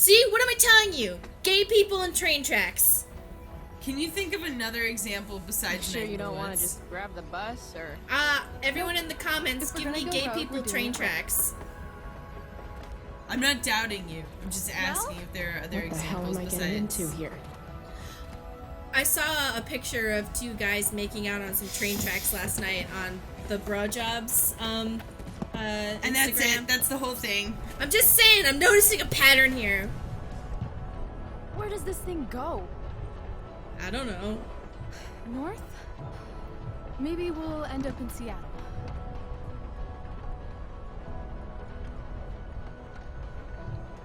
See, what am I telling you? Gay people in train tracks. Can you think of another example besides Sure you don't want to just grab the bus, or... Everyone in the comments, give me gay people train tracks. I'm not doubting you. I'm just asking if there are other examples besides... What the hell am I getting into here? I saw a picture of two guys making out on some train tracks last night on the Bro Jobs, and Instagram. that's it. That's the whole thing. I'm just saying, I'm noticing a pattern here. Where does this thing go? I don't know. North? Maybe we'll end up in Seattle.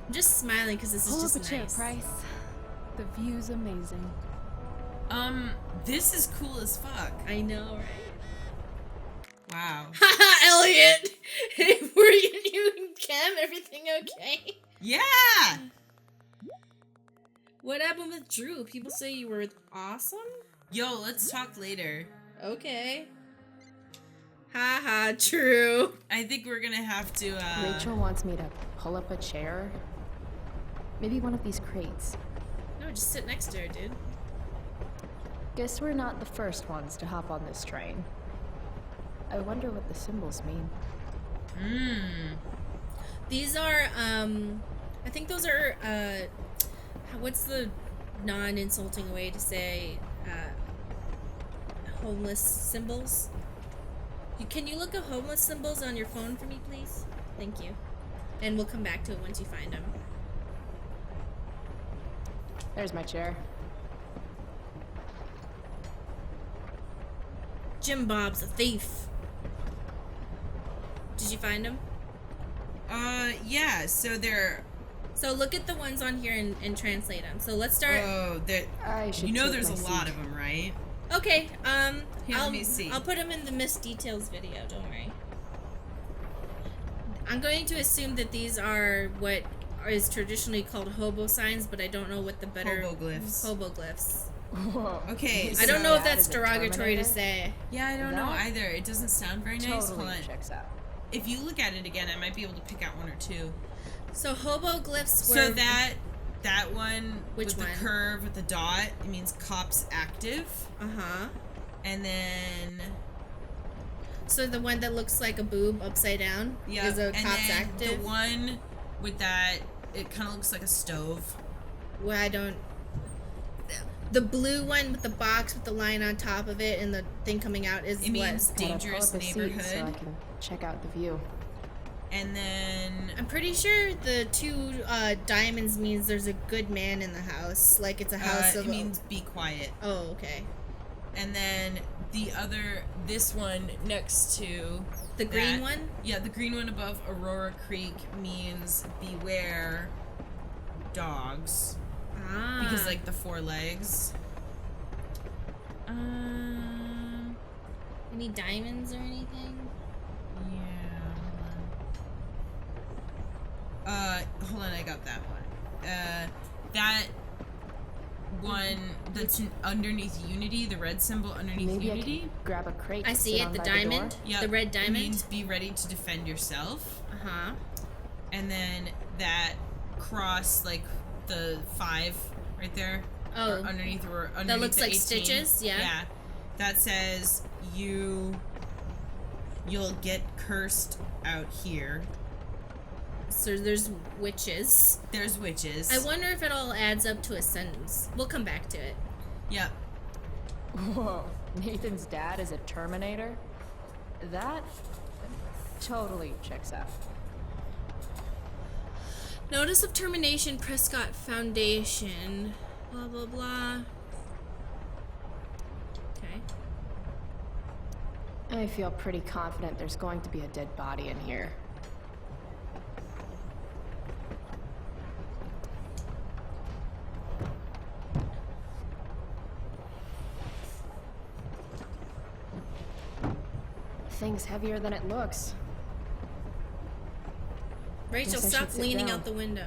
I'm just smiling because this is just Pull up a nice. chair, Price. The view's amazing. This is cool as fuck. I know, right? Wow. Haha, Elliot! Were you and Cam, everything okay? Yeah! What happened with Drew? People say you were awesome? Yo, let's talk later. Okay. Haha, true. I think we're gonna have to, Rachel wants me to pull up a chair. Maybe one of these crates. No, just sit next to her, dude. Guess we're not the first ones to hop on this train. I wonder what the symbols mean. These are, I think those are, what's the non-insulting way to say, homeless symbols? Can you look at homeless symbols on your phone for me, please? Thank you. And we'll come back to it once you find them. There's my chair. Jim Bob's a thief. Did you find him? Yeah, so they're... So look at the ones on here and translate them. So let's start... Oh, you know there's a lot of them, right? Okay, Here, let me see. I'll put them in the missed details video, don't worry. I'm going to assume that these are what is traditionally called hobo signs, but I don't know what the better... Hoboglyphs. Hoboglyphs. Whoa. Okay, I don't know if that's Is it derogatory to Terminator? say. Yeah, I don't know either. It doesn't sound very nice. Totally Hold on. checks out. If you look at it again, I might be able to pick out one or two. So hoboglyphs were... So that one Which with one? the curve with the dot, it means cops active. Uh-huh. And then... So the one that looks like a boob upside down is a and cop's then active? the one with that, it kind of looks like a stove. Well, I don't... The blue one with the box with the line on top of it and the thing coming out is It means what? dangerous Gotta pull up a seat neighborhood. so I can check out the view. And then... I'm pretty sure the two diamonds means there's a good man in the house. Like it's a house of... It means be quiet. Oh, okay. And then the other, this one next to... The green one? Yeah, the green one above Aurora Creek means beware dogs. Ah. Because, like, the 4 legs. Any diamonds or anything? Yeah, hold on, I got that one. That one that's underneath Unity, the red symbol underneath Maybe Unity. I can grab a crate. I to see sit it, on the by diamond. door. Yeah, The red diamond. It means be ready to defend yourself. Uh-huh. And then that cross, like the 5 right there. Oh. Or underneath That looks the like 18. stitches, yeah. Yeah. That says you'll get cursed out here. So there's witches. There's witches. I wonder if it all adds up to a sentence. We'll come back to it. Yep. Whoa. Nathan's dad is a Terminator? That totally checks out. Notice of termination, Prescott Foundation. Blah, blah, blah. Okay. I feel pretty confident there's going to be a dead body in here. Thing's heavier than it looks. Rachel, Guess I stop should sit leaning down. out the window.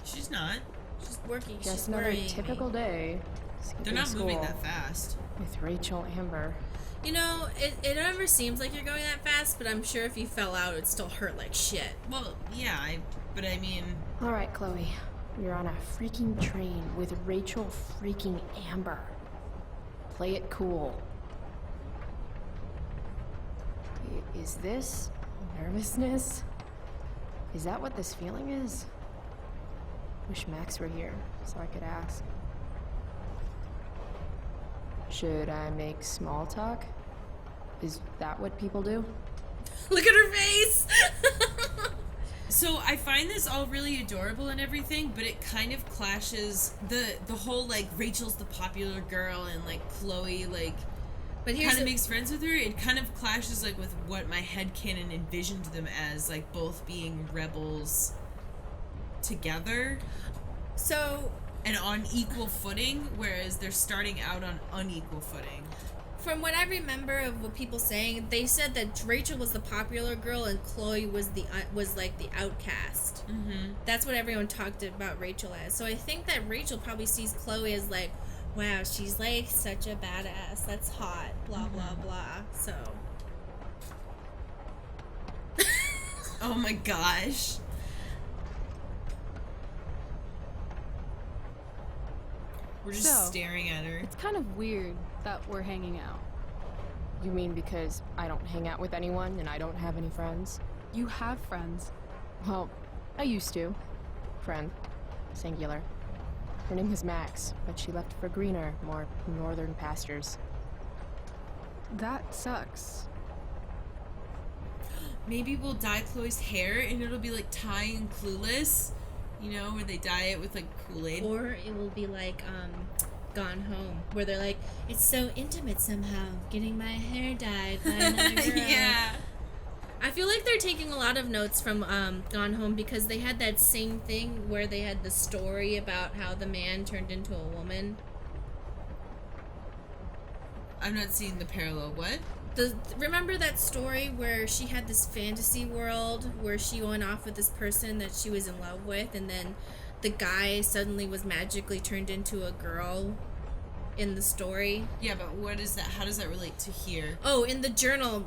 She's not. She's working. Just She's another worrying typical me. day. They're skipping not moving school that fast. with Rachel Amber. You know, it never seems like you're going that fast, but I'm sure if you fell out, it'd still hurt like shit. Well, yeah, but I mean... All right, Chloe. You're on a freaking train with Rachel freaking Amber. Play it cool. Is this nervousness? Is that what this feeling is? Wish Max were here so I could ask. Should I make small talk? Is that what people do? Look at her face! So I find this all really adorable and everything, but it kind of clashes the whole like Rachel's the popular girl and like Chloe like But here's kind of makes friends with her. It kind of clashes like with what my headcanon envisioned them as, like both being rebels together. So And on equal footing, whereas they're starting out on unequal footing. from what I remember of what people saying, they said that Rachel was the popular girl and Chloe was like the outcast. Mm-hmm. That's what everyone talked about Rachel as. So I think that Rachel probably sees Chloe as like, wow, she's like such a badass. That's hot. Blah blah blah. So. Oh my gosh. We're just So, staring at her. It's kind of weird that we're hanging out. You mean because I don't hang out with anyone and I don't have any friends? You have friends. Well, I used to. Friend. Singular. Her name was Max, but she left for greener, more northern pastures. That sucks. Maybe we'll dye Chloe's hair and it'll be like Ty and Clueless. You know, where they dye it with like Kool-Aid. Or it will be like Gone Home, where they're like, it's so intimate somehow, getting my hair dyed by another girl. Yeah. I feel like they're taking a lot of notes from Gone Home because they had that same thing where they had the story about how the man turned into a woman. I'm not seeing the parallel. What? Remember that story where she had this fantasy world where she went off with this person that she was in love with, and then the guy suddenly was magically turned into a girl in the story? Yeah, but what is that? How does that relate to here? Oh, in the journal,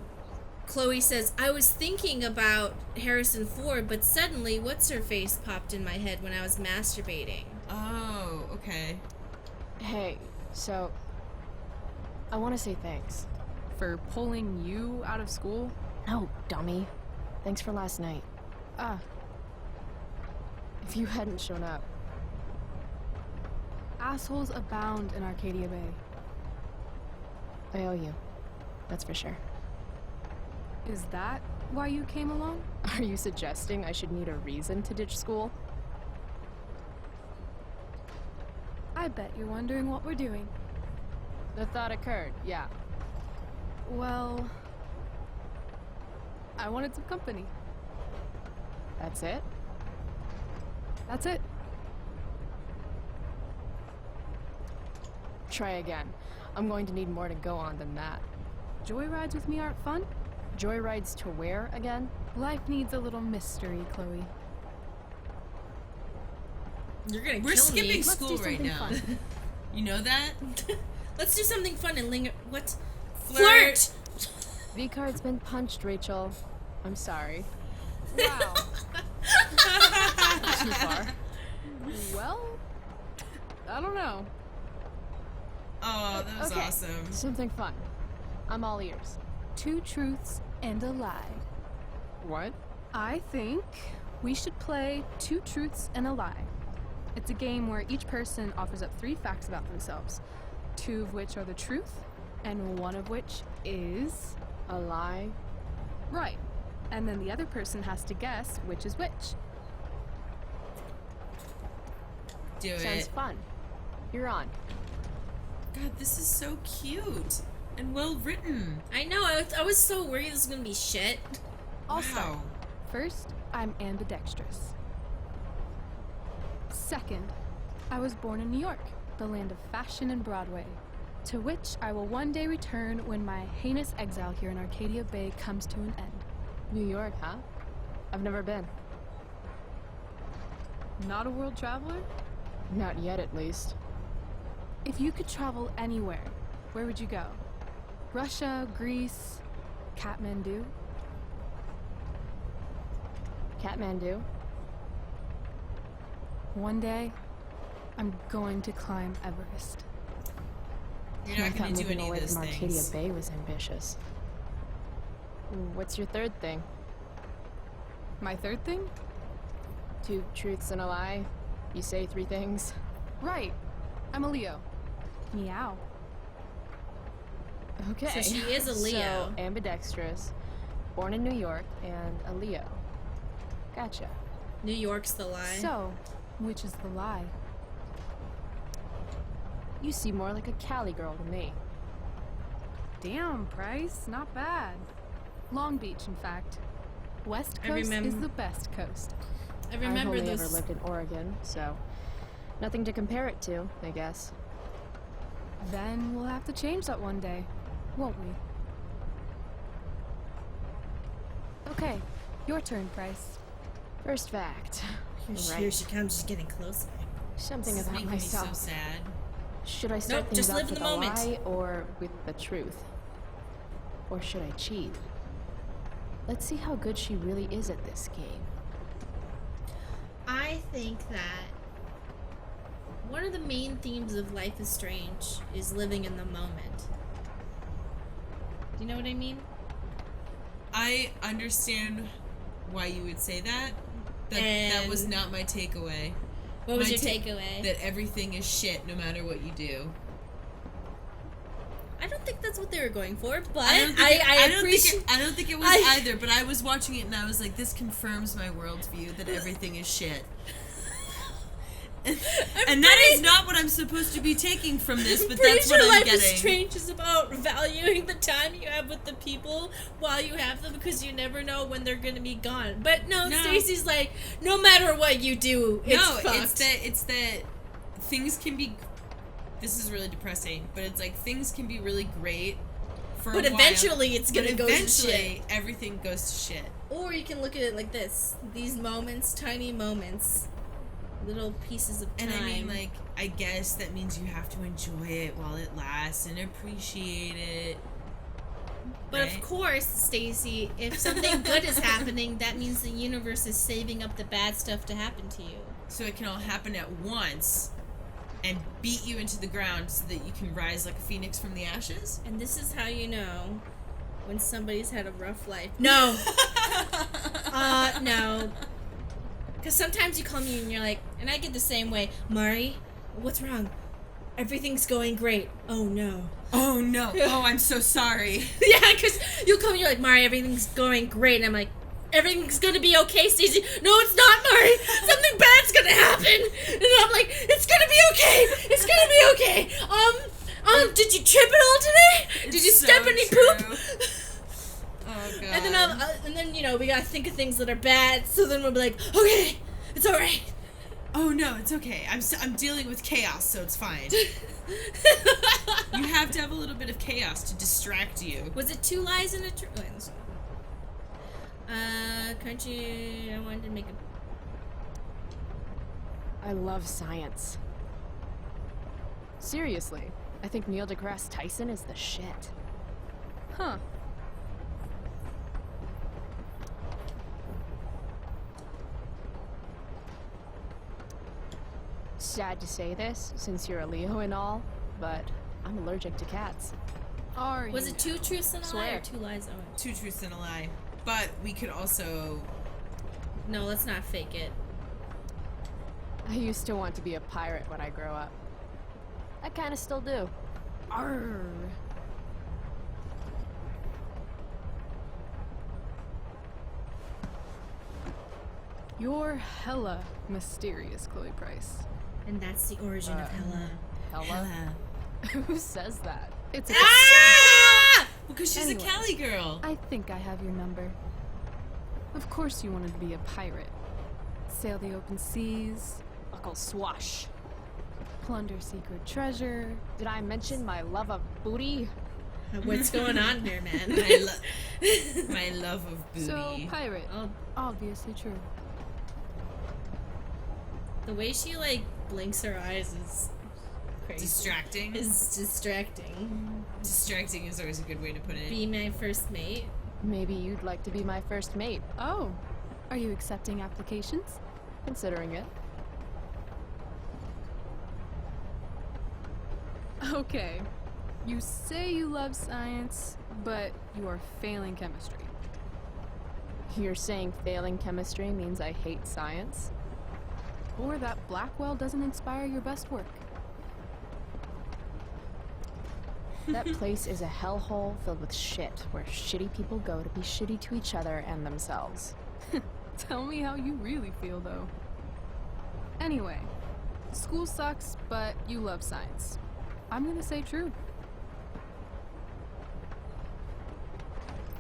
Chloe says, I was thinking about Harrison Ford, but suddenly what's-her-face popped in my head when I was masturbating. Oh, okay. Hey, so... I want to say thanks. For pulling you out of school? No, dummy. Thanks for last night. Ah, If you hadn't shown up... assholes abound in Arcadia Bay. I owe you. That's for sure. Is that why you came along? Are you suggesting I should need a reason to ditch school? I bet you're wondering what we're doing. The thought occurred, yeah. Well, I wanted some company. That's it? That's it. Try again. I'm going to need more to go on than that. Joyrides with me aren't fun? Joyrides to where again? Life needs a little mystery, Chloe. You're gonna We're kill skipping me. Let's school do right something now. fun. You know that? Let's do something fun and linger. What? Flirt! V-card's been punched, Rachel. I'm sorry. Wow. Too far. Well, I don't know. Oh, that was Okay. awesome. Something fun. I'm all ears. 2 truths and a lie. What? I think we should play 2 truths and a lie. It's a game where each person offers up 3 facts about themselves, 2 of which are the truth, and 1 of which is A lie? right. And then the other person has to guess which is which. Do Sounds it. fun. You're on. God, this is so cute and well written. I know, I was so worried this was gonna be shit. I'll start. Wow. First, I'm ambidextrous. Second, I was born in New York, the land of fashion and Broadway, to which I will one day return when my heinous exile here in Arcadia Bay comes to an end. New York, huh? I've never been. Not a world traveler? Not yet, at least. If you could travel anywhere, where would you go? Russia, Greece, Kathmandu? Kathmandu? One day, I'm going to climb Everest. You're I not thought gonna do moving any of away those from Arcadia things. Bay was ambitious. What's your third thing? My third thing? 2 truths and a lie? You say 3 things? Right. I'm a Leo. Meow. Okay. So she is a Leo. So, ambidextrous, born in New York, and a Leo. Gotcha. New York's the lie. So, which is the lie? You seem more like a Cali girl to me. Damn, Price. Not bad. Long Beach, in fact. West I Coast remem- is the best coast. I remember I've only those. ever lived in Oregon, so nothing to compare it to, I guess. Then we'll have to change that one day, won't we? Okay, your turn, Price. First fact. Here she comes. She's getting closer. Something This is about making me so myself. sad. Should I start Nope, things just off live in with the a moment. lie or with the truth? Or should I cheat? Let's see how good she really is at this game. I think that one of the main themes of Life is Strange is living in the moment. Do you know what I mean? I understand why you would say that. That was And- not my takeaway. What was My your takeaway? That everything is shit no matter what you do. I don't think that's what they were going for, but I don't think appreciate. I don't think it was either, but I was watching it and I was like, this confirms my worldview that everything is shit. And that is not what I'm supposed to be taking from this, but Pretty that's sure what I'm Life getting. is Strange is about valuing the time you have with the people while you have them, because you never know when they're gonna be gone. But no. Stacy's like, no matter what you do, it's fucked. it's that things can be. This is really depressing, but it's like things can be really great for But a while, eventually it's gonna but go to eventually shit. everything goes to shit. Or you can look at it like this: these moments, tiny moments, little pieces of time. And I mean, like, I guess that means you have to enjoy it while it lasts and appreciate it. But right? of course, Stacy, if something good is happening, that means the universe is saving up the bad stuff to happen to you. So it can all happen at once and beat you into the ground so that you can rise like a phoenix from the ashes? And this is how you know when somebody's had a rough life. No. No. Because sometimes you call me and you're like, and I get the same way, Mari, what's wrong? Everything's going great. Oh no. Oh no. Oh, I'm so sorry. Yeah, because you'll come and you're like, Mari, everything's going great. And I'm like, everything's gonna be okay, Stacey. No, it's not, Mari. Something bad's gonna happen. And I'm like, it's gonna be okay. It's gonna be okay. Did you trip at all today? Did you It's step so any true. poop? Oh god. And then you know, we gotta think of things that are bad. So then we'll be like, okay, it's all right. Oh no, it's okay. I'm dealing with chaos, so it's fine. You have to have a little bit of chaos to distract you. Was it 2 lies and a truth? Wait, listen. Crunchy, I wanted to make a... I love science. Seriously, I think Neil deGrasse Tyson is the shit. Huh. Sad to say this, since you're a Leo and all, but I'm allergic to cats. Are Was you? it 2 truths and a lie Swear. or 2 lies? Oh, 2 truths and a lie. But we could also... no, let's not fake it. I used to want to be a pirate when I grow up. I kinda still do. Arr. You're hella mysterious, Chloe Price. And that's the origin of Hella. Hella? Who says that? It's a Ah! Because she's Anyways. a Cali girl. I think I have your number. Of course you wanted to be a pirate. Sail the open seas, Uncle Swash. plunder secret treasure. Did I mention my love of booty? What's going on here, man? My love of booty. So, pirate. Oh, Obviously true. the way she, like, blinks her eyes is crazy. Distracting. Is distracting. Distracting is always a good way to put it. Be my first mate. Maybe you'd like to be my first mate, Oh, are you accepting applications? considering it. Okay, you say you love science, but you are failing chemistry. You're saying failing chemistry means I hate science? Or that Blackwell doesn't inspire your best work. That place is a hellhole filled with shit, where shitty people go to be shitty to each other and themselves. Tell me how you really feel, though. Anyway, school sucks, but you love science. I'm gonna say true.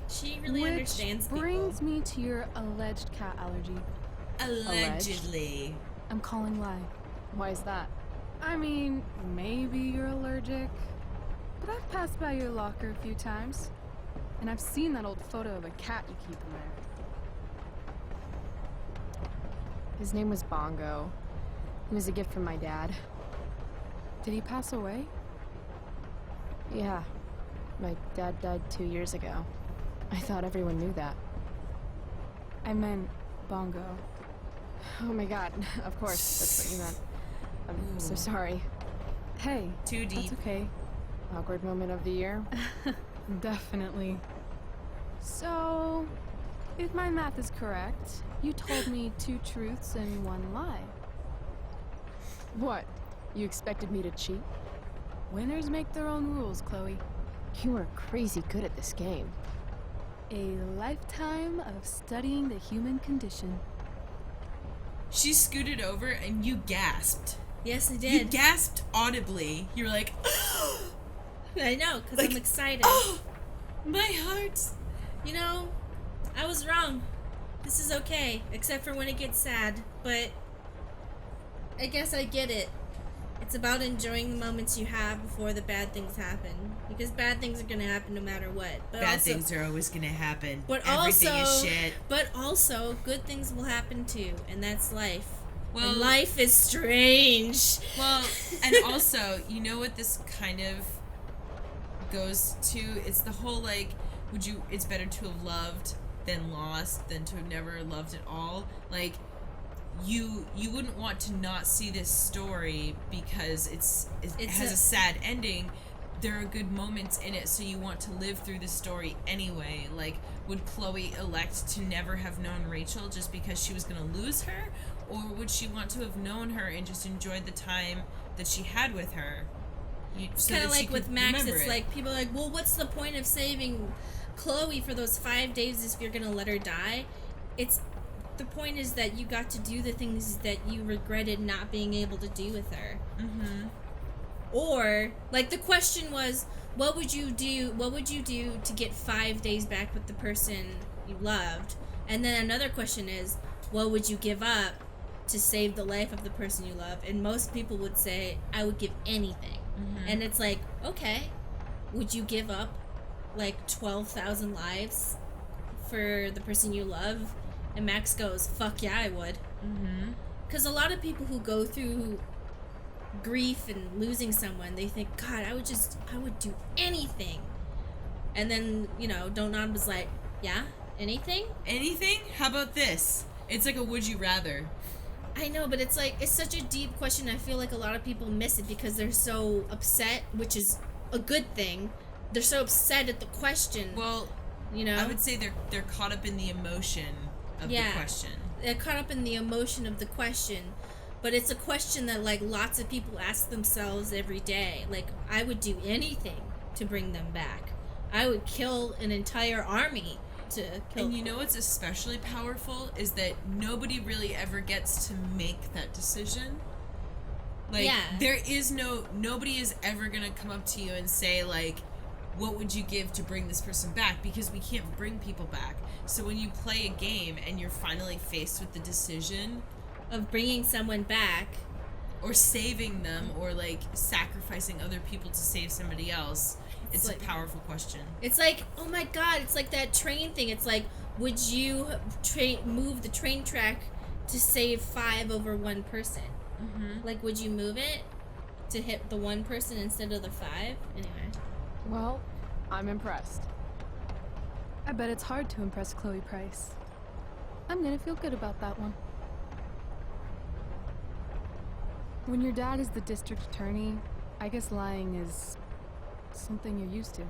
She really understands Which brings me to your alleged cat allergy. Allegedly. I'm calling lie. Why is that? I mean, maybe you're allergic, but I've passed by your locker a few times, and I've seen that old photo of a cat you keep in there. His name was Bongo. He was a gift from my dad. Did he pass away? Yeah. My dad died 2 years ago. I thought everyone knew that. I meant Bongo. Oh my god, of course, that's what you meant. I'm so sorry. Hey, Too deep. that's okay. Awkward moment of the year. Definitely. So, if my math is correct, you told me 2 truths and 1 lie. What? You expected me to cheat? Winners make their own rules, Chloe. You are crazy good at this game. A lifetime of studying the human condition. She scooted over and you gasped. Yes, I You did. gasped audibly. You were like, I know, because Like, I'm excited. oh, my heart. You know, I was wrong. This is okay, except for when it gets sad. But I guess I get it. It's about enjoying the moments you have before the bad things happen. Because bad things are gonna happen no matter what. But Bad also, things are always gonna happen. But Everything also, is shit. But also, good things will happen too, and that's life. Well, And life is strange. Well, and also, you know what this kind of goes to? It's the whole like, it's better to have loved than lost than to have never loved at all. Like, you wouldn't want to not see this story because it has a sad ending. There are good moments in it, so you want to live through the story anyway. Like, would Chloe elect to never have known Rachel just because she was going to lose her? Or would she want to have known her and just enjoyed the time that she had with her? It's kind of like with Max, it's like, people are like, well, what's the point of saving Chloe for those 5 days if you're going to let her die? The point is that you got to do the things that you regretted not being able to do with her. Mm-hmm. Or, like, the question was, what would you do to get 5 days back with the person you loved? And then another question is, what would you give up to save the life of the person you love? And most people would say, I would give anything. Mm-hmm. And it's like, okay, would you give up, like, 12,000 lives for the person you love? And Max goes, fuck yeah, I would. Mm-hmm. Because a lot of people who go through grief and losing someone, they think, God, I would do anything. And then, Don't Nod was like, yeah, anything? Anything? How about this? It's like a would you rather. I know, but it's such a deep question. I feel like a lot of people miss it because they're so upset, which is a good thing. They're so upset at the question. Well, I would say they're caught up in the emotion of the question. They're caught up in the emotion of the question. But it's a question that, like, lots of people ask themselves every day. Like, I would do anything to bring them back. I would kill an entire army to kill. And you know what's especially powerful is that nobody really ever gets to make that decision. Like, nobody is ever gonna come up to you and say, like, what would you give to bring this person back? Because we can't bring people back. So when you play a game and you're finally faced with the decision of bringing someone back, or saving them, or like sacrificing other people to save somebody else, it's like a powerful question. It's like, oh my God, it's like that train thing. It's like, would you move the train track to save 5 over 1 person? Mm-hmm. Like, would you move it to hit the 1 person instead of the 5? Anyway. Well, I'm impressed. I bet it's hard to impress Chloe Price. I'm gonna feel good about that one. When your dad is the district attorney, I guess lying is something you're used to.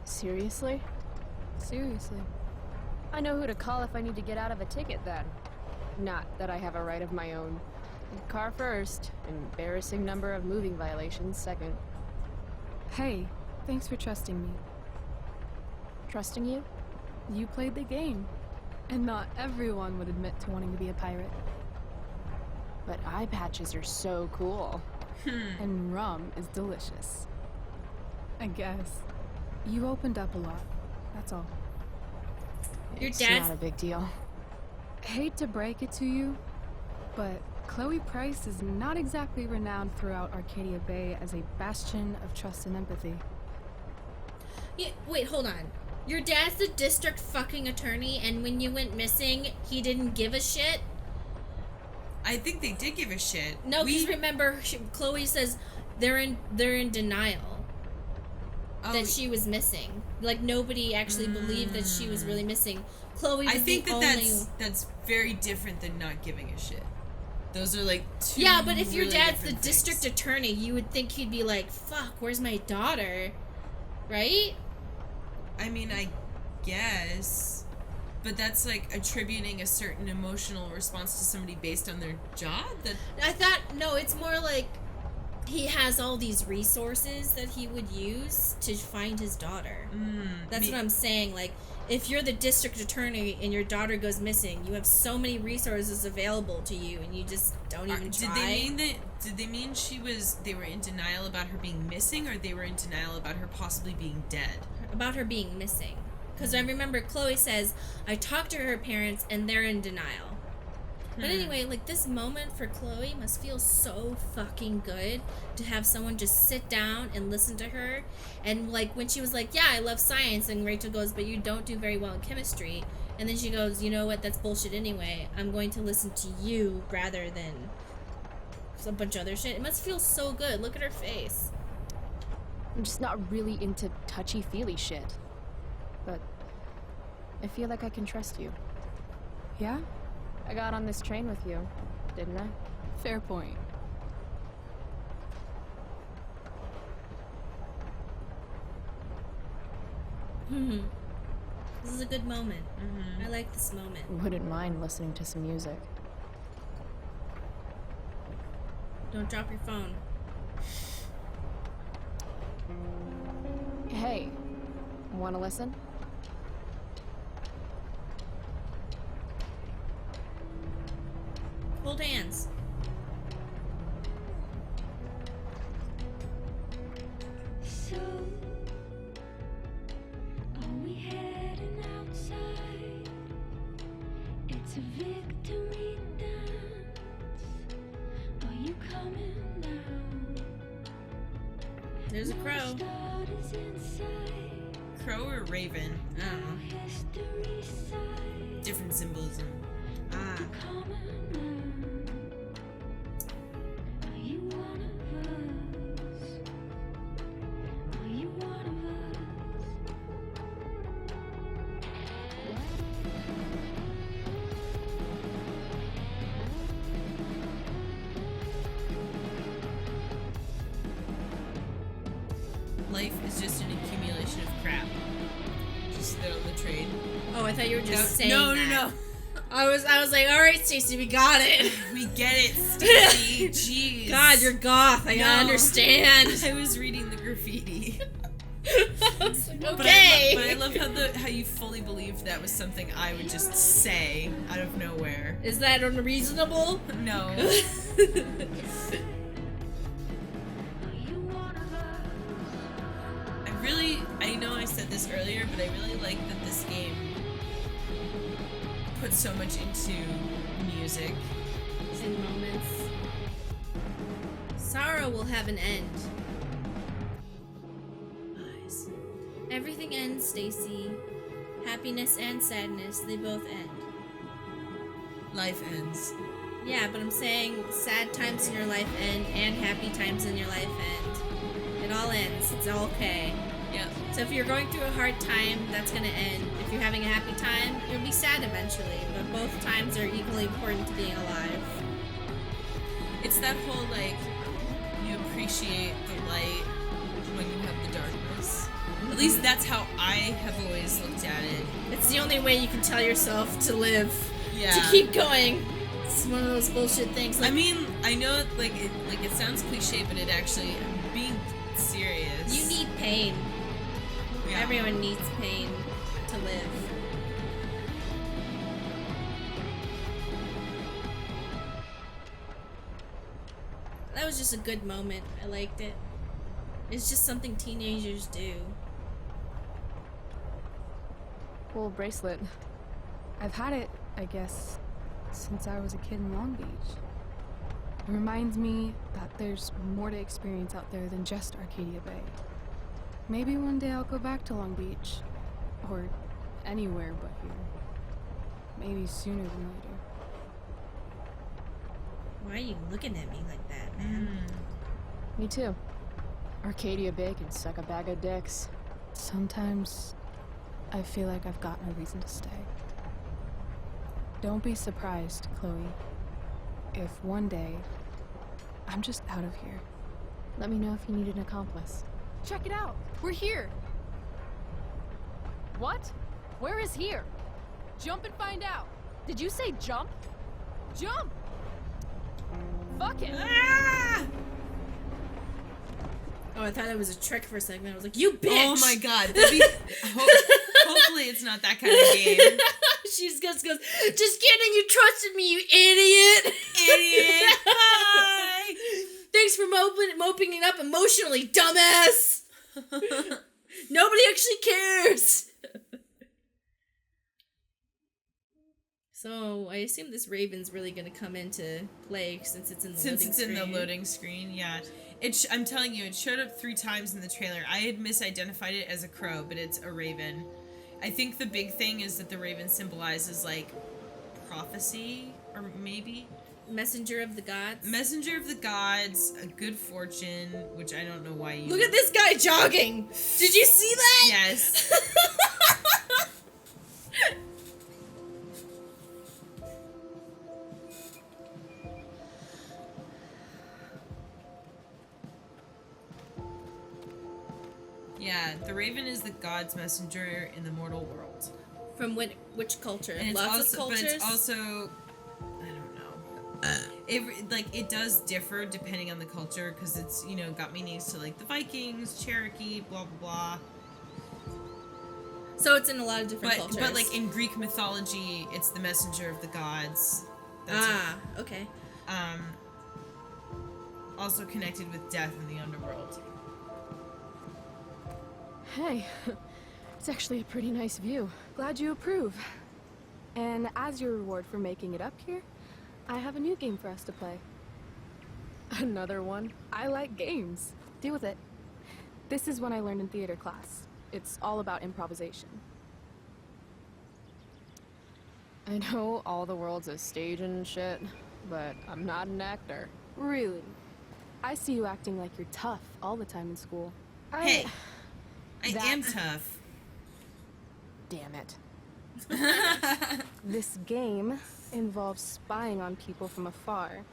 Seriously? Seriously. I know who to call if I need to get out of a ticket then. Not that I have a right of my own. Car first, embarrassing number of moving violations second. Hey, thanks for trusting me. Trusting you? You played the game. And not everyone would admit to wanting to be a pirate. But eye patches are so cool. And rum is delicious. I guess. You opened up a lot. That's all. Your It's dad's- not a big deal. Hate to break it to you, but Chloe Price is not exactly renowned throughout Arcadia Bay as a bastion of trust and empathy. Yeah, wait, hold on. Your dad's the district fucking attorney, and when you went missing, he didn't give a shit? I think they did give a shit. No, because remember, Chloe says they're in denial that she was missing. Like, nobody actually believed that she was really missing. Chloe was I think the only... that's very different than not giving a shit. Those are like two Yeah, but if your really dad's the different district things. attorney, you would think he'd be like, fuck, where's my daughter? Right? I mean, I guess, but that's like attributing a certain emotional response to somebody based on their job. That I thought, no, it's more like he has all these resources that he would use to find his daughter. That's what I'm saying. Like, if you're the district attorney and your daughter goes missing, you have so many resources available to you, and you just don't even try. Did they mean they were in denial about her being missing, or they were in denial about her possibly being dead? About her being missing. Because I remember Chloe says, I talked to her parents and they're in denial. But anyway, like, this moment for Chloe must feel so fucking good to have someone just sit down and listen to her. And, like, when she was like, yeah, I love science, and Rachel goes, but you don't do very well in chemistry. And then she goes, you know what, that's bullshit anyway. I'm going to listen to you rather than a bunch of other shit. It must feel so good. Look at her face. I'm just not really into touchy-feely shit. But I feel like I can trust you. Yeah? I got on this train with you, didn't I? Fair point. This is a good moment. I like this moment. Wouldn't mind listening to some music. Don't drop your phone. Hey, wanna listen? Hold hands. So, are we heading outside? It's a victory dance. Are you coming now? There's a crow. Start is inside. Crow or raven? I don't know. History side. Different symbolism. Coming now. Are you one of us? Are you one of Life is just an accumulation of crap. Just there on the train. Oh, I thought you were just saying No. I was like, all right, Stacey, we got it. We get it, Stacey. Jeez. God, you're goth. I No. understand. I was reading the graffiti. I was like, But okay. I love how you fully believed that was something I would just say out of nowhere. Is that unreasonable? No. Are you one of us? I know I said this earlier, but I really like that this game puts so much into music. In moments. Sorrow will have an end. Eyes. Everything ends, Stacy. Happiness and sadness, they both end. Life ends. Yeah, but I'm saying sad times in your life end and happy times in your life end. It all ends. It's all okay. Yeah. So if you're going through a hard time, that's gonna end. If you're having a happy time, you'll be sad eventually. But both times are equally important to being alive. It's that whole, like, you appreciate the light when you have the darkness. At least that's how I have always looked at it. It's the only way you can tell yourself to live, Yeah. to keep going. It's one of those bullshit things. I mean, I know it sounds cliche, but it actually, I'm being serious. You need pain. Yeah. Everyone needs pain to live. That was just a good moment. I liked it. It's just something teenagers do. Well, bracelet. I've had it, I guess, since I was a kid in Long Beach. It reminds me that there's more to experience out there than just Arcadia Bay. Maybe one day I'll go back to Long Beach. Or anywhere but here. Maybe sooner than later. Why are you looking at me like that, man? Me too. Arcadia Bay can suck a bag of dicks. Sometimes I feel like I've got no reason to stay. Don't be surprised, Chloe, if one day I'm just out of here. Let me know if you need an accomplice. Check it out! We're here! What? Where is here? Jump and find out! Did you say jump? Jump! Fuck it! Ah! Oh, I thought it was a trick for a second. I was like, you bitch! Oh my god. That'd be, hopefully it's not that kind of game. She just goes, just kidding, you trusted me, you idiot! Idiot! Hi! Thanks for moping it up emotionally, dumbass! Nobody actually cares! So, I assume this Raven's really gonna come into play since it's in the Since loading it's screen. in the loading screen, yeah. I'm telling you, it showed up 3 times in the trailer. I had misidentified it as a crow, but it's a raven. I think the big thing is that the raven symbolizes, like, prophecy, or maybe? Messenger of the gods. Messenger of the gods, a good fortune, which I don't know why you... Look at this guy jogging! Did you see that? Yes. Yeah, the raven is the god's messenger in the mortal world. From which culture? And it's Lots also, of cultures? But it's also, I don't know. It does differ depending on the culture, because it's, got meanings to, like, the Vikings, Cherokee, blah, blah, blah. So it's in a lot of different cultures. But, like, in Greek mythology, it's the messenger of the gods. Okay. Also connected with death in the underworld. Hey, it's actually a pretty nice view. Glad you approve. And as your reward for making it up here, I have a new game for us to play. Another one? I like games. Deal with it. This is one I learned in theater class. It's all about improvisation. I know all the world's a stage and shit, but I'm not an actor. Really? I see you acting like you're tough all the time in school. Hey, I That- am tough. Damn it. This game involves spying on people from afar.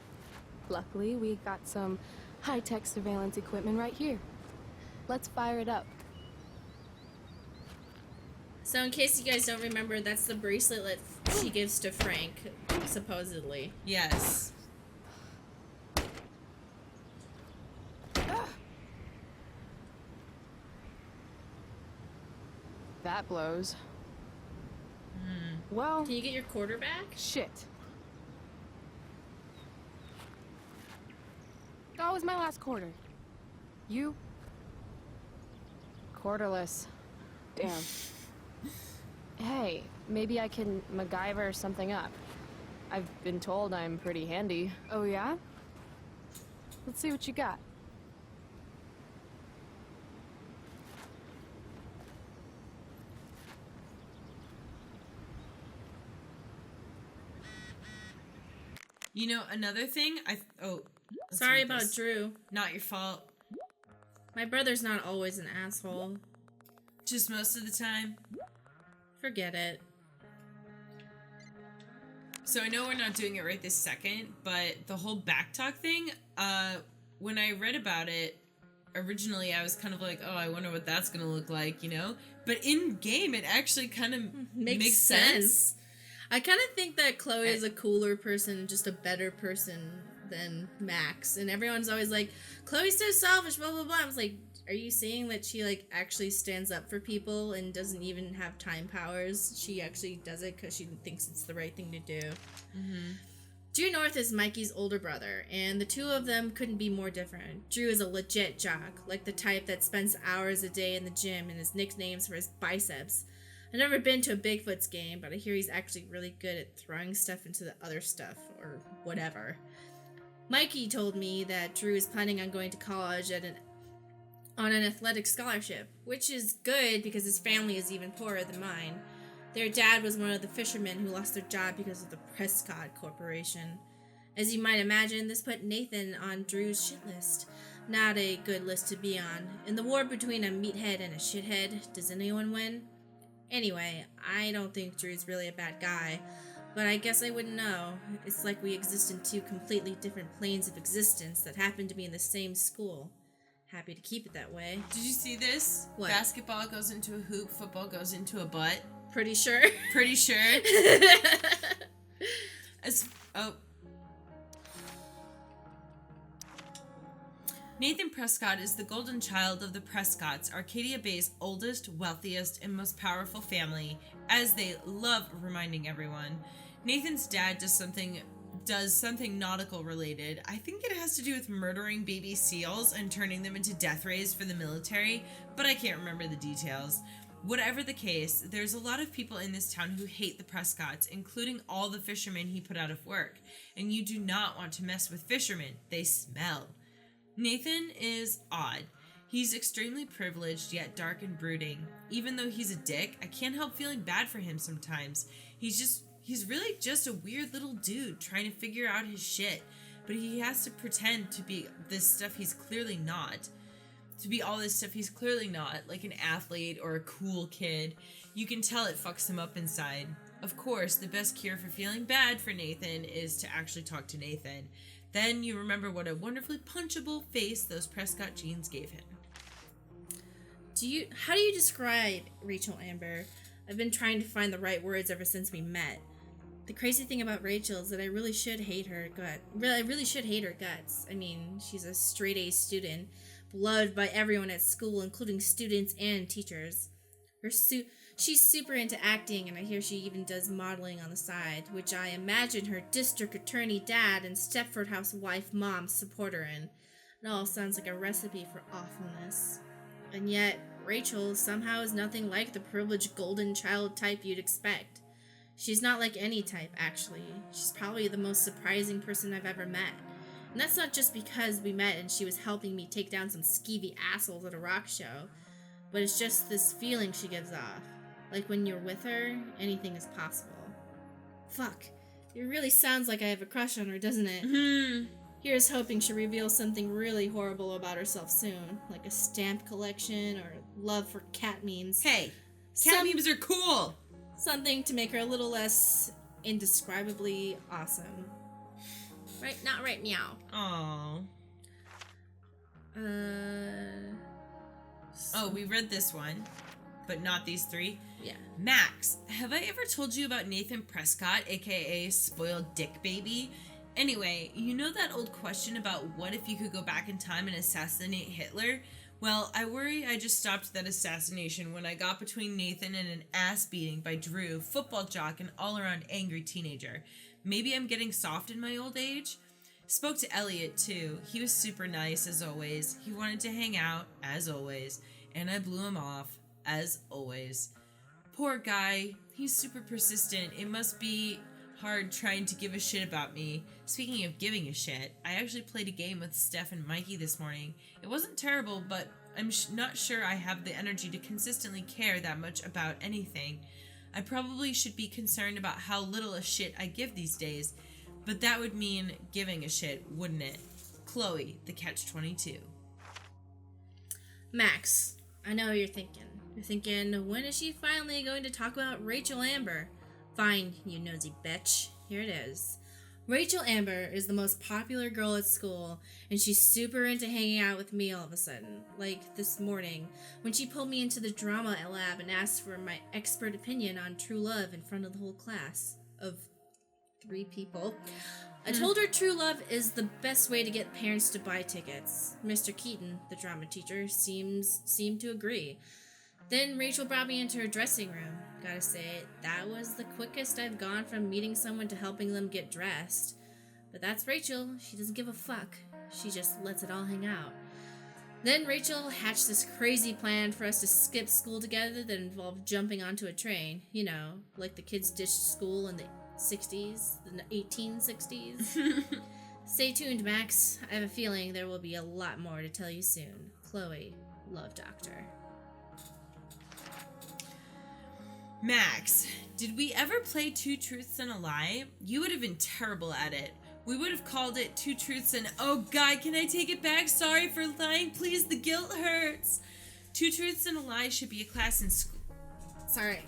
Luckily, we got some high-tech surveillance equipment right here. Let's fire it up. So in case you guys don't remember, that's the bracelet that she gives to Frank, supposedly. Yes. That blows. Well, Can you get your quarter back? Shit. That was my last quarter. You? quarterless. Damn. Hey, maybe I can MacGyver something up. I've been told I'm pretty handy. Oh, yeah? Let's see what you got. Another thing, let's Sorry read about this. Drew. Not your fault. My brother's not always an asshole. Just most of the time. Forget it. So I know we're not doing it right this second, but the whole Backtalk thing, when I read about it, originally I was kind of like, oh, I wonder what that's going to look like, you know? But in game, it actually kind of makes sense. I kind of think that Chloe is a cooler person, just a better person than Max. And everyone's always like, Chloe's so selfish, blah, blah, blah. I was like, are you saying that she, like, actually stands up for people and doesn't even have time powers? She actually does it because she thinks it's the right thing to do. Mm-hmm. Drew North is Mikey's older brother, and the two of them couldn't be more different. Drew is a legit jock, like the type that spends hours a day in the gym and has nicknames for his biceps. I've never been to a Bigfoot's game, but I hear he's actually really good at throwing stuff into the other stuff, or whatever. Mikey told me that Drew is planning on going to college on an athletic scholarship, which is good because his family is even poorer than mine. Their dad was one of the fishermen who lost their job because of the Prescott Corporation. As you might imagine, this put Nathan on Drew's shit list. Not a good list to be on. In the war between a meathead and a shithead, does anyone win? Anyway, I don't think Drew's really a bad guy, but I guess I wouldn't know. It's like we exist in two completely different planes of existence that happen to be in the same school. Happy to keep it that way. Did you see this? What? Basketball goes into a hoop, football goes into a butt. Pretty sure. Pretty sure. Nathan Prescott is the golden child of the Prescotts, Arcadia Bay's oldest, wealthiest, and most powerful family, as they love reminding everyone. Nathan's dad does something nautical related. I think it has to do with murdering baby seals and turning them into death rays for the military, but I can't remember the details. Whatever the case, there's a lot of people in this town who hate the Prescotts, including all the fishermen he put out of work. And you do not want to mess with fishermen. They smell. Nathan is odd. He's extremely privileged, yet dark and brooding. Even though he's a dick, I can't help feeling bad for him sometimes. He's really just a weird little dude trying to figure out his shit. But he has to pretend to be this stuff he's clearly not. To be all this stuff he's clearly not, like an athlete or a cool kid. You can tell it fucks him up inside. Of course, the best cure for feeling bad for Nathan is to actually talk to Nathan. Then you remember what a wonderfully punchable face those Prescott genes gave him. How do you describe Rachel Amber? I've been trying to find the right words ever since we met. The crazy thing about Rachel is that I really should hate her guts. I mean, she's a straight A student, beloved by everyone at school, including students and teachers. She's super into acting, and I hear she even does modeling on the side, which I imagine her district attorney dad and Stepford House wife mom support her in. It all sounds like a recipe for awfulness. And yet, Rachel somehow is nothing like the privileged golden child type you'd expect. She's not like any type, actually. She's probably the most surprising person I've ever met. And that's not just because we met and she was helping me take down some skeevy assholes at a rock show, but it's just this feeling she gives off. Like when you're with her, anything is possible. Fuck. It really sounds like I have a crush on her, doesn't it? Mm-hmm. Here's hoping she'll reveal something really horrible about herself soon, like a stamp collection or love for cat memes. Hey, cat memes are cool! Something to make her a little less indescribably awesome. Right? Not right, meow. Aww. Oh, we read this one, but not these three. Yeah. Max, have I ever told you about Nathan Prescott, aka Spoiled Dick Baby? Anyway, you know that old question about what if you could go back in time and assassinate Hitler? Well, I worry I just stopped that assassination when I got between Nathan and an ass beating by Drew, football jock and all-around angry teenager. Maybe I'm getting soft in my old age? Spoke to Elliot, too. He was super nice, as always. He wanted to hang out, as always. And I blew him off, as always. Poor guy. He's super persistent. It must be hard trying to give a shit about me. Speaking of giving a shit, I actually played a game with Steph and Mikey this morning. It wasn't terrible, but I'm not sure I have the energy to consistently care that much about anything. I probably should be concerned about how little a shit I give these days, but that would mean giving a shit, wouldn't it? Chloe, the Catch-22. Max, I know what you're thinking. You're thinking, when is she finally going to talk about Rachel Amber? Fine, you nosy bitch. Here it is. Rachel Amber is the most popular girl at school, and she's super into hanging out with me all of a sudden. Like this morning, when she pulled me into the drama lab and asked for my expert opinion on true love in front of the whole class of 3 people. I told her true love is the best way to get parents to buy tickets. Mr. Keaton, the drama teacher, seemed to agree. Then Rachel brought me into her dressing room. Gotta say, that was the quickest I've gone from meeting someone to helping them get dressed. But that's Rachel. She doesn't give a fuck. She just lets it all hang out. Then Rachel hatched this crazy plan for us to skip school together that involved jumping onto a train. You know, like the kids ditched school in the 60s, the 1860s. Stay tuned, Max. I have a feeling there will be a lot more to tell you soon. Chloe, Love Doctor. Max, did we ever play Two Truths and a Lie? You would have been terrible at it. We would have called it Two Truths and... Oh God, can I take it back? Sorry for lying. Please, the guilt hurts. Two Truths and a Lie should be a class in school. Sorry.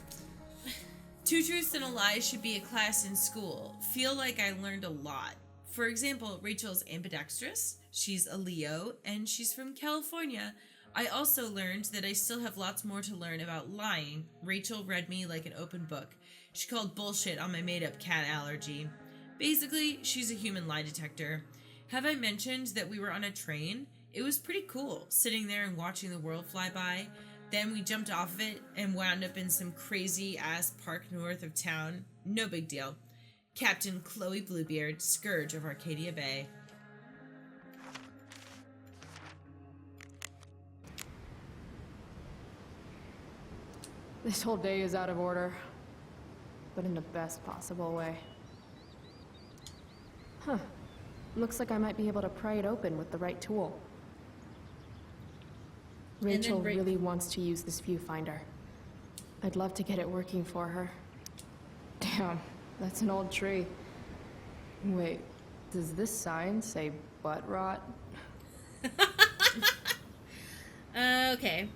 Two Truths and a Lie should be a class in school. Feel like I learned a lot. For example, Rachel's ambidextrous. She's a Leo, and she's from California. I also learned that I still have lots more to learn about lying. Rachel read me like an open book. She called bullshit on my made-up cat allergy. Basically, she's a human lie detector. Have I mentioned that we were on a train? It was pretty cool, sitting there and watching the world fly by. Then we jumped off of it and wound up in some crazy-ass park north of town. No big deal. Captain Chloe Bluebeard, Scourge of Arcadia Bay. This whole day is out of order, but in the best possible way. Huh. Looks like I might be able to pry it open with the right tool. Rachel really wants to use this viewfinder. I'd love to get it working for her. Damn, that's an old tree. Wait, does this sign say butt rot? Okay.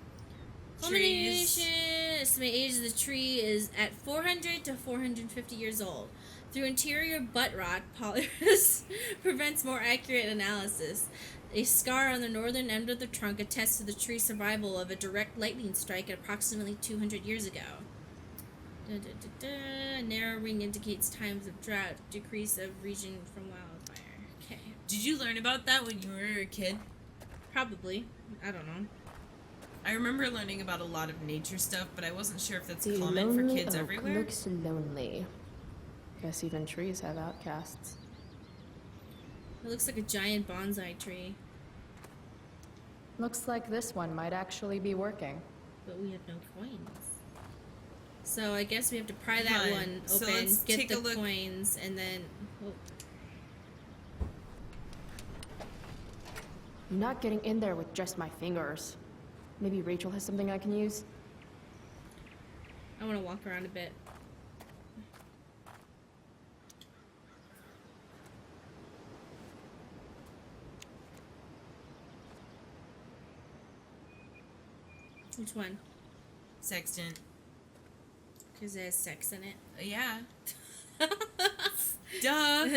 Estimated age of the tree is at 400 to 450 years old. Through interior butt rot, Polaris prevents more accurate analysis. A scar on the northern end of the trunk attests to the tree's survival of a direct lightning strike at approximately 200 years ago. Narrow ring indicates times of drought, decrease of region from wildfire. Okay. Did you learn about that when you were a kid? Probably. I don't know. I remember learning about a lot of nature stuff, but I wasn't sure if that's common for kids everywhere. Looks lonely. Guess even trees have outcasts. It looks like a giant bonsai tree, Looks like this one might actually be working. but we have no coins. So I guess we have to pry that Fine. one So open, let's get take the a look. coins, and then... Oh, I'm not getting in there with just my fingers. Maybe Rachel has something I can use? I want to walk around a bit. Which one? Sextant. Because it has sex in it. Yeah. Duh.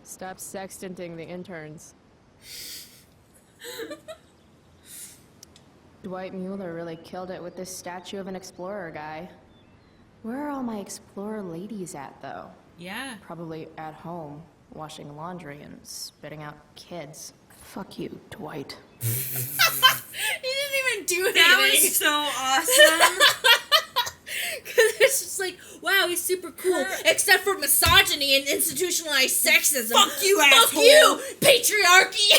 Stop sextanting the interns. Dwight Mueller really killed it with this statue of an explorer guy. Where are all my explorer ladies at, though? Yeah. Probably at home, washing laundry and spitting out kids. Fuck you, Dwight. He didn't even do anything. That was so awesome. Because it's just like, wow, he's super cool. Except for misogyny and institutionalized sexism. Fuck you, Fuck asshole. you, patriarchy.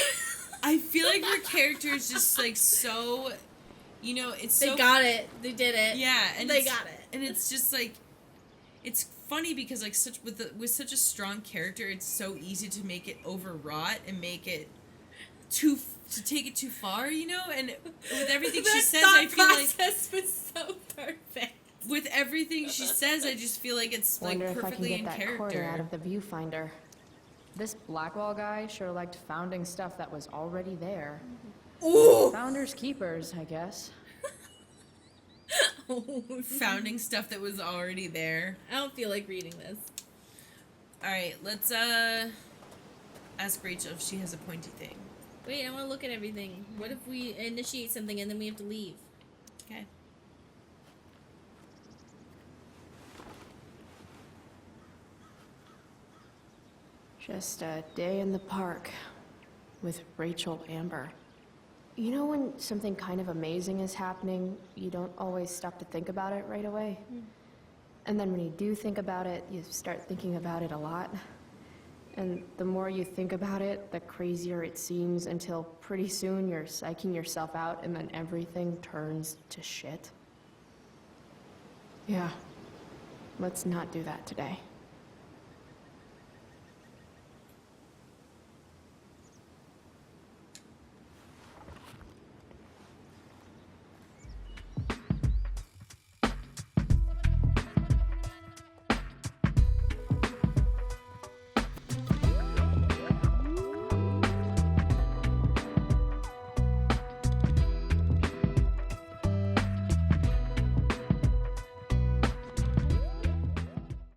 I feel like her character is just like so, you know, it's They so... got it. They did it. Yeah, and They it's- got it. And it's just like, it's funny because like with such a strong character, it's so easy to make it overwrought and make it to take it too far, you know. And with everything she says, I feel like process was so perfect. with everything she says, I just feel like it's like Wonder if I can perfectly get in that quarter character. out of the viewfinder. This Blackwall guy sure liked founding stuff that was already there. Ooh. Founders keepers, I guess. founding stuff that was already there. I don't feel like reading this. All right, let's ask Rachel if she has a pointy thing. Wait, I want to look at everything. What if we initiate something and then we have to leave? Okay. Just a day in the park with Rachel Amber. You know when something kind of amazing is happening, you don't always stop to think about it right away? And then when you do think about it, you start thinking about it a lot. And the more you think about it, the crazier it seems until pretty soon you're psyching yourself out and then everything turns to shit. Yeah. Let's not do that today.